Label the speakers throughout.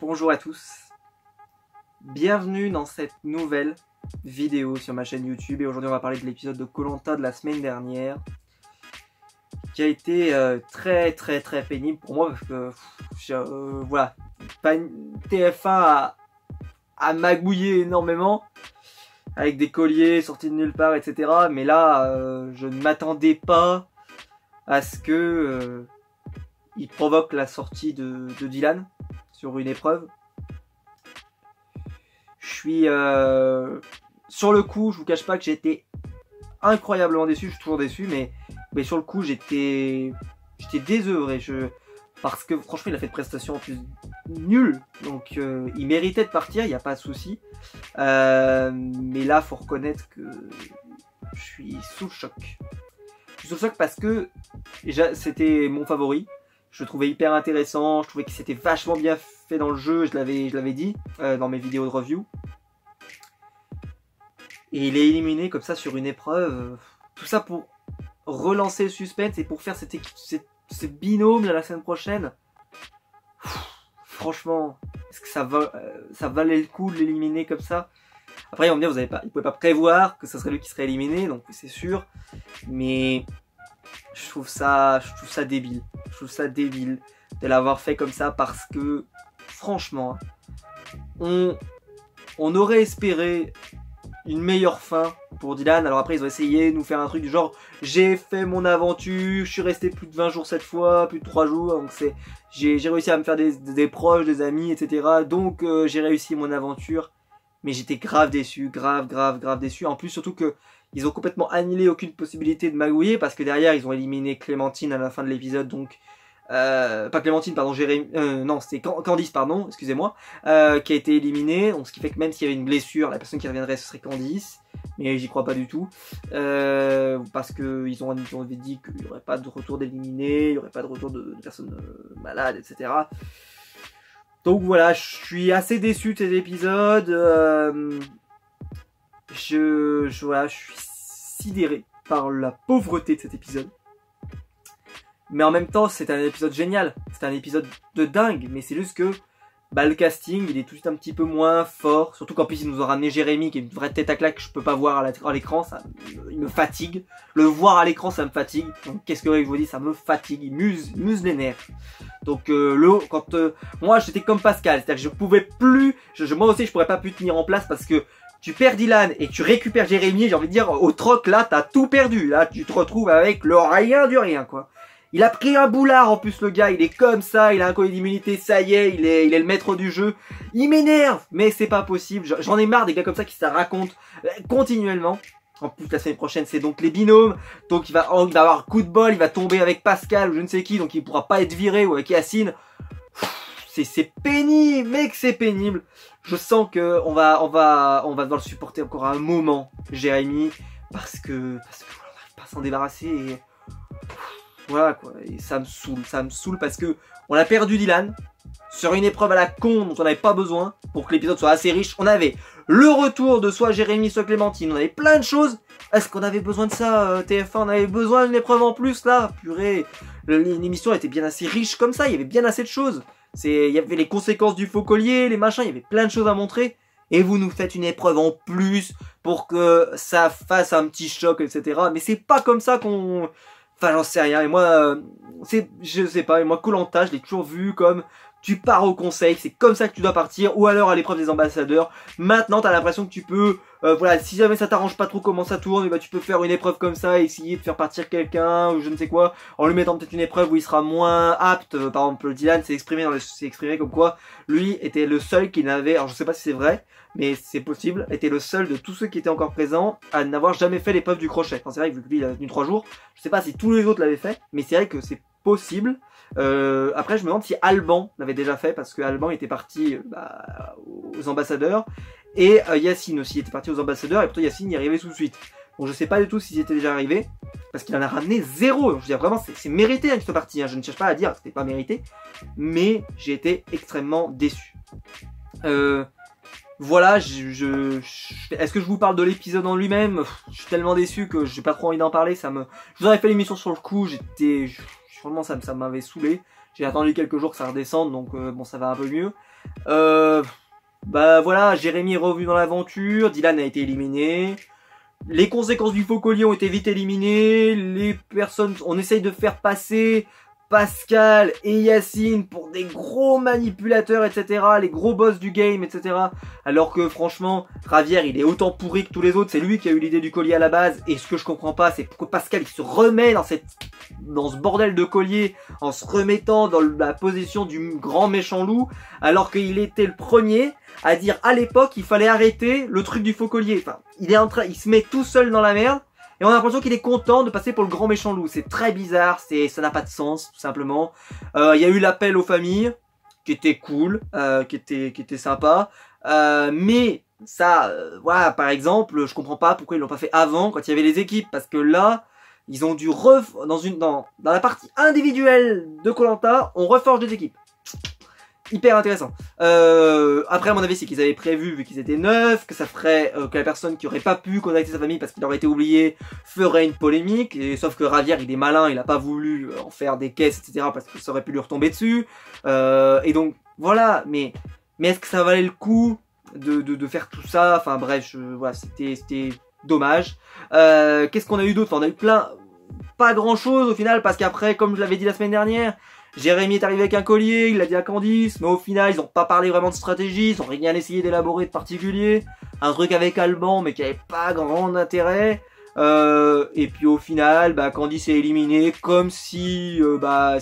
Speaker 1: Bonjour à tous, bienvenue dans cette nouvelle vidéo sur ma chaîne YouTube et aujourd'hui on va parler de l'épisode de Koh Lanta de la semaine dernière qui a été très pénible pour moi parce que voilà, TF1 a magouillé énormément avec des colliers sortis de nulle part etc, mais là je ne m'attendais pas à ce que il provoque la sortie de Dylan sur une épreuve. Je suis sur le coup, je vous cache pas que j'ai été incroyablement déçu, je suis toujours déçu, mais sur le coup j'étais désœuvré, parce que franchement il a fait de prestations en plus nulles, donc il méritait de partir, il n'y a pas de souci. Mais là faut reconnaître que je suis sous le choc. Je suis sous le choc parce que c'était mon favori. Je le trouvais hyper intéressant, je trouvais que c'était vachement bien fait dans le jeu, je l'avais dit dans mes vidéos de review. Et il est éliminé comme ça sur une épreuve, tout ça pour relancer le suspense et pour faire ce binôme là, la semaine prochaine. Franchement, est-ce que ça valait le coup de l'éliminer comme ça? Après ils vont me dire, il ne pouvait pas prévoir que ce serait lui qui serait éliminé, donc c'est sûr, mais je trouve ça débile. Je trouve ça débile de l'avoir fait comme ça parce que, franchement, on aurait espéré une meilleure fin pour Dylan. Alors après, ils ont essayé de nous faire un truc du genre j'ai fait mon aventure, je suis resté plus de 20 jours cette fois, plus de 3 jours, donc j'ai réussi à me faire des proches, des amis, etc. Donc j'ai réussi mon aventure. Mais j'étais grave déçu, grave déçu. En plus, surtout que ils ont complètement annihilé aucune possibilité de magouiller parce que derrière ils ont éliminé Clémentine à la fin de l'épisode, donc pas Clémentine, pardon, non c'était Candice, pardon, excusez-moi, qui a été éliminée, donc ce qui fait que même s'il y avait une blessure, la personne qui reviendrait ce serait Candice, mais j'y crois pas du tout, parce que ils ont dit qu'il n'y aurait pas de retour d'éliminés, il n'y aurait pas de retour de personnes malades, etc. Donc voilà, je suis assez déçu de cet épisode. Je suis sidéré par la pauvreté de cet épisode. Mais en même temps, c'est un épisode génial. C'est un épisode de dingue. Mais c'est juste que le casting, il est tout de suite un petit peu moins fort. Surtout qu'en plus, ils nous ont ramené Jérémy, qui est une vraie tête à claque que je peux pas voir à l'écran. Il me fatigue. Le voir à l'écran, ça me fatigue. Donc qu'est-ce que je vous dis, ça me fatigue. Il muse les nerfs. Donc moi, j'étais comme Pascal. C'est-à-dire que je pouvais plus... moi aussi, je pourrais pas plus tenir en place parce que tu perds Dylan et tu récupères Jérémy. J'ai envie de dire, au troc, là, t'as tout perdu. Là, tu te retrouves avec le rien du rien, quoi. Il a pris un boulard en plus, le gars, il est comme ça, il a un collier d'immunité, ça y est, il est le maître du jeu. Il m'énerve, mais c'est pas possible, j'en ai marre des gars comme ça qui se racontent continuellement. En plus la semaine prochaine c'est donc les binômes, donc il va avoir un coup de bol, il va tomber avec Pascal ou je ne sais qui, donc il pourra pas être viré, ou avec Yacine. C'est pénible, mec, c'est pénible. Je sens que on va devoir le supporter encore un moment, Jérémy, parce que on n'arrive pas à s'en débarrasser et... Voilà quoi, et ça me saoule parce que on a perdu Dylan sur une épreuve à la con dont on n'avait pas besoin pour que l'épisode soit assez riche. On avait le retour de soit Jérémy, soit Clémentine, on avait plein de choses. Est-ce qu'on avait besoin de ça, TF1? On avait besoin d'une épreuve en plus là? Purée, l'émission était bien assez riche comme ça, il y avait bien assez de choses. Il y avait les conséquences du faux collier, les machins, il y avait plein de choses à montrer. Et vous nous faites une épreuve en plus pour que ça fasse un petit choc, etc. Mais c'est pas comme ça qu'on... Enfin, j'en sais rien. Et moi, je sais pas. Et moi, Koh Lanta, je l'ai toujours vu comme tu pars au conseil, c'est comme ça que tu dois partir, ou alors à l'épreuve des ambassadeurs. Maintenant, t'as l'impression que tu peux, voilà, si jamais ça t'arrange pas trop comment ça tourne, tu peux faire une épreuve comme ça, essayer de faire partir quelqu'un, ou je ne sais quoi, en lui mettant peut-être une épreuve où il sera moins apte. Par exemple, Dylan s'est exprimé comme quoi lui était le seul qui n'avait, alors je sais pas si c'est vrai, mais c'est possible, était le seul de tous ceux qui étaient encore présents à n'avoir jamais fait l'épreuve du crochet. Enfin, c'est vrai que vu que lui il a tenu 3 jours, je sais pas si tous les autres l'avaient fait, mais c'est vrai que c'est possible. Après je me demande si Alban l'avait déjà fait parce que Alban était parti aux ambassadeurs et Yacine aussi était parti aux ambassadeurs et pourtant Yacine y arrivait tout de suite. Bon, je sais pas du tout s'ils étaient déjà arrivés parce qu'il en a ramené 0. Donc je veux dire vraiment c'est mérité qu'il soit parti, hein. Je ne cherche pas à dire que c'était pas mérité, mais j'ai été extrêmement déçu. Voilà, est-ce que je vous parle de l'épisode en lui-même? Je suis tellement déçu que j'ai pas trop envie d'en parler. Je vous aurais fait l'émission sur le coup, franchement ça m'avait saoulé. J'ai attendu quelques jours que ça redescende, donc bon, ça va un peu mieux. Bah voilà, Jérémy est revenu dans l'aventure, Dylan a été éliminé. Les conséquences du faux collier ont été vite éliminées. Les personnes, on essaye de faire passer Pascal et Yacine pour des gros manipulateurs, etc. Les gros boss du game, etc. Alors que franchement, Javier, il est autant pourri que tous les autres. C'est lui qui a eu l'idée du collier à la base. Et ce que je comprends pas, c'est pourquoi Pascal, il se remet dans ce bordel de collier en se remettant dans la position du grand méchant loup, alors qu'il était le premier à dire à l'époque il fallait arrêter le truc du faux collier. Enfin, il se met tout seul dans la merde. Et on a l'impression qu'il est content de passer pour le grand méchant loup. C'est très bizarre, ça n'a pas de sens, tout simplement. Il y a eu l'appel aux familles, qui était cool, qui était sympa. Mais ça, voilà, par exemple, je comprends pas pourquoi ils l'ont pas fait avant, quand il y avait les équipes. Parce que là, ils ont dû dans la partie individuelle de Koh-Lanta, on reforge des équipes. Hyper intéressant. Après, à mon avis, c'est qu'ils avaient prévu, vu qu'ils étaient 9, que ça ferait que la personne qui aurait pas pu contacter sa famille parce qu'il aurait été oublié ferait une polémique. Et sauf que Javier, il est malin, il a pas voulu en faire des caisses, etc. parce que ça aurait pu lui retomber dessus. Et donc voilà. Mais est-ce que ça valait le coup de faire tout ça? Enfin bref, voilà, c'était dommage. Qu'est-ce qu'on a eu d'autre? Enfin, on a eu pas grand chose au final parce qu'après, comme je l'avais dit la semaine dernière, Jérémy est arrivé avec un collier, il l'a dit à Candice, mais au final, ils n'ont pas parlé vraiment de stratégie, ils n'ont rien essayé d'élaborer de particulier. Un truc avec Alban, mais qui avait pas grand intérêt. Et puis au final, bah, Candice est éliminée, comme si,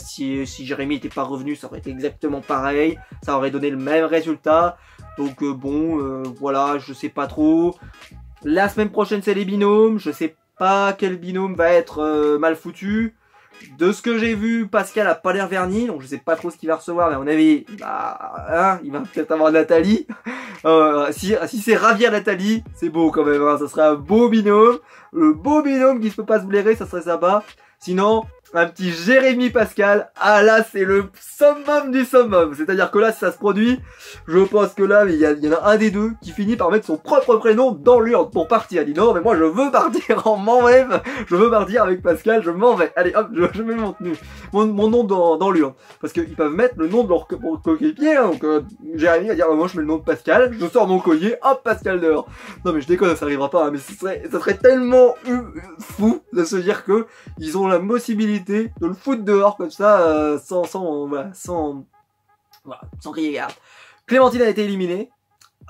Speaker 1: si Jérémy n'était pas revenu, ça aurait été exactement pareil. Ça aurait donné le même résultat. Donc voilà, je sais pas trop. La semaine prochaine, c'est les binômes. Je sais pas quel binôme va être mal foutu. De ce que j'ai vu, Pascal a pas l'air verni, donc je sais pas trop ce qu'il va recevoir, mais à mon avis, il va peut-être avoir Nathalie. Si c'est Javier Nathalie, c'est beau quand même, hein, ça serait un beau binôme. Le beau binôme qui se peut pas se blairer, ça serait sympa. Sinon, un petit Jérémy Pascal, ah là c'est le summum du summum. C'est-à-dire que là, si ça se produit, je pense que là, il y en a un des deux qui finit par mettre son propre prénom dans l'urne pour partir. Il dit non, mais moi je veux partir en m'en vais, je veux partir avec Pascal, je m'en vais. Allez hop, je mets mon nom dans l'urne. Parce qu'ils peuvent mettre le nom de leur coéquipier, hein. Donc Jérémy va dire moi je mets le nom de Pascal, je sors mon collier, hop Pascal dehors. Non mais je déconne, ça arrivera pas, hein, mais ça serait tellement fou de se dire que ils ont la possibilité de le foutre dehors comme ça, sans crier gare. Clémentine a été éliminée.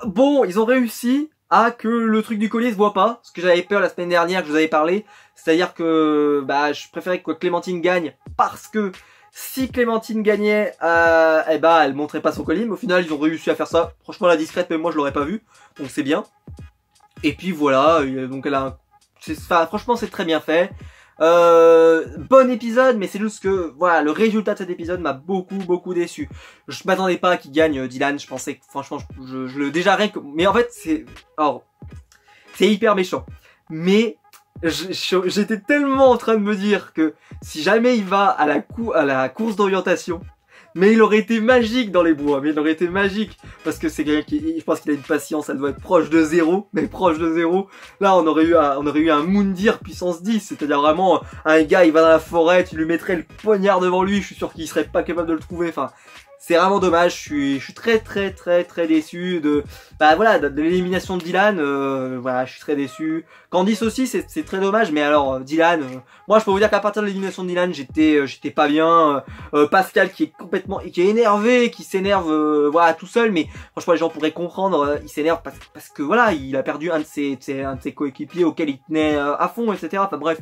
Speaker 1: Bon, ils ont réussi à que le truc du collier se voit pas, ce que j'avais peur la semaine dernière que je vous avais parlé, c'est-à-dire que je préférais que Clémentine gagne parce que si Clémentine gagnait, elle montrait pas son collier, mais au final ils ont réussi à faire ça. Franchement la discrète, même moi je l'aurais pas vu, donc c'est bien. Et puis voilà, donc elle a, franchement c'est très bien fait. Bon épisode, mais c'est juste que voilà, le résultat de cet épisode m'a beaucoup déçu. Je m'attendais pas à qu'il gagne Dylan, je pensais que franchement je le déjà rien que, mais en fait c'est hyper méchant. Mais j'étais tellement en train de me dire que si jamais il va à la course d'orientation, mais il aurait été magique dans les bois, mais il aurait été magique, parce que c'est quelqu'un qui, je pense qu'il a une patience, elle doit être proche de 0, mais proche de 0. Là, on aurait eu un Moundir puissance 10, c'est-à-dire vraiment, un gars, il va dans la forêt, tu lui mettrais le poignard devant lui, je suis sûr qu'il serait pas capable de le trouver, enfin, c'est vraiment dommage, je suis très déçu de l'élimination de Dylan, voilà, je suis très déçu. Candice aussi, c'est très dommage, mais alors, Dylan, moi je peux vous dire qu'à partir de l'élimination de Dylan, j'étais pas bien. Pascal qui est énervé, qui s'énerve, voilà, tout seul, mais franchement les gens pourraient comprendre, il s'énerve parce que voilà, il a perdu un de ses coéquipiers auquel il tenait à fond, etc. Enfin bref,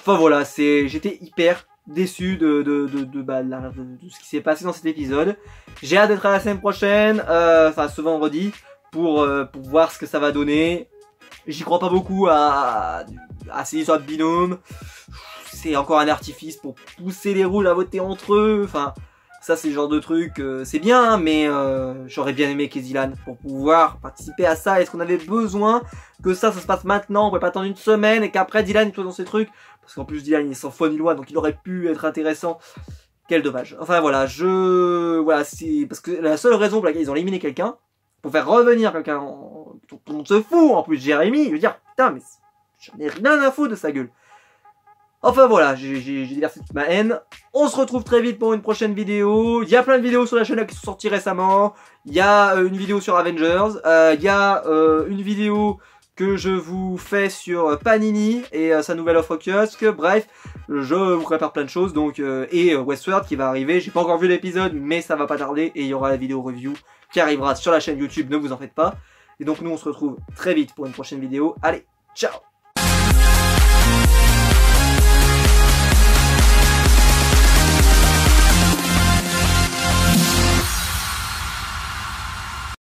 Speaker 1: voilà, j'étais hyper déçu de ce qui s'est passé dans cet épisode. J'ai hâte d'être à la semaine prochaine, ce vendredi, pour voir ce que ça va donner. J'y crois pas beaucoup à ces histoires de binôme. C'est encore un artifice pour pousser les roues à voter entre eux. Enfin, ça c'est le genre de truc, c'est bien, hein, mais j'aurais bien aimé qu'Ezilan pour pouvoir participer à ça. Est-ce qu'on avait besoin que ça se passe maintenant? On pouvait pas attendre une semaine et qu'après Dylan soit dans ces trucs? Parce qu'en plus Dylan il est sans foi ni loi, donc il aurait pu être intéressant. Quel dommage. Enfin voilà, c'est parce que la seule raison pour laquelle ils ont éliminé quelqu'un, pour faire revenir quelqu'un, tout le monde se fout, en plus Jérémy, je veux dire, putain, mais j'en ai rien à foutre de sa gueule. Enfin voilà, j'ai déversé toute ma haine. On se retrouve très vite pour une prochaine vidéo. Il y a plein de vidéos sur la chaîne qui sont sorties récemment. Il y a une vidéo sur Avengers. Il y a une vidéo que je vous fais sur Panini et sa nouvelle offre kiosque. Bref, je vous prépare plein de choses. Donc et Westworld qui va arriver. J'ai pas encore vu l'épisode, mais ça va pas tarder. Et il y aura la vidéo review qui arrivera sur la chaîne YouTube. Ne vous en faites pas. Et donc nous on se retrouve très vite pour une prochaine vidéo. Allez, ciao!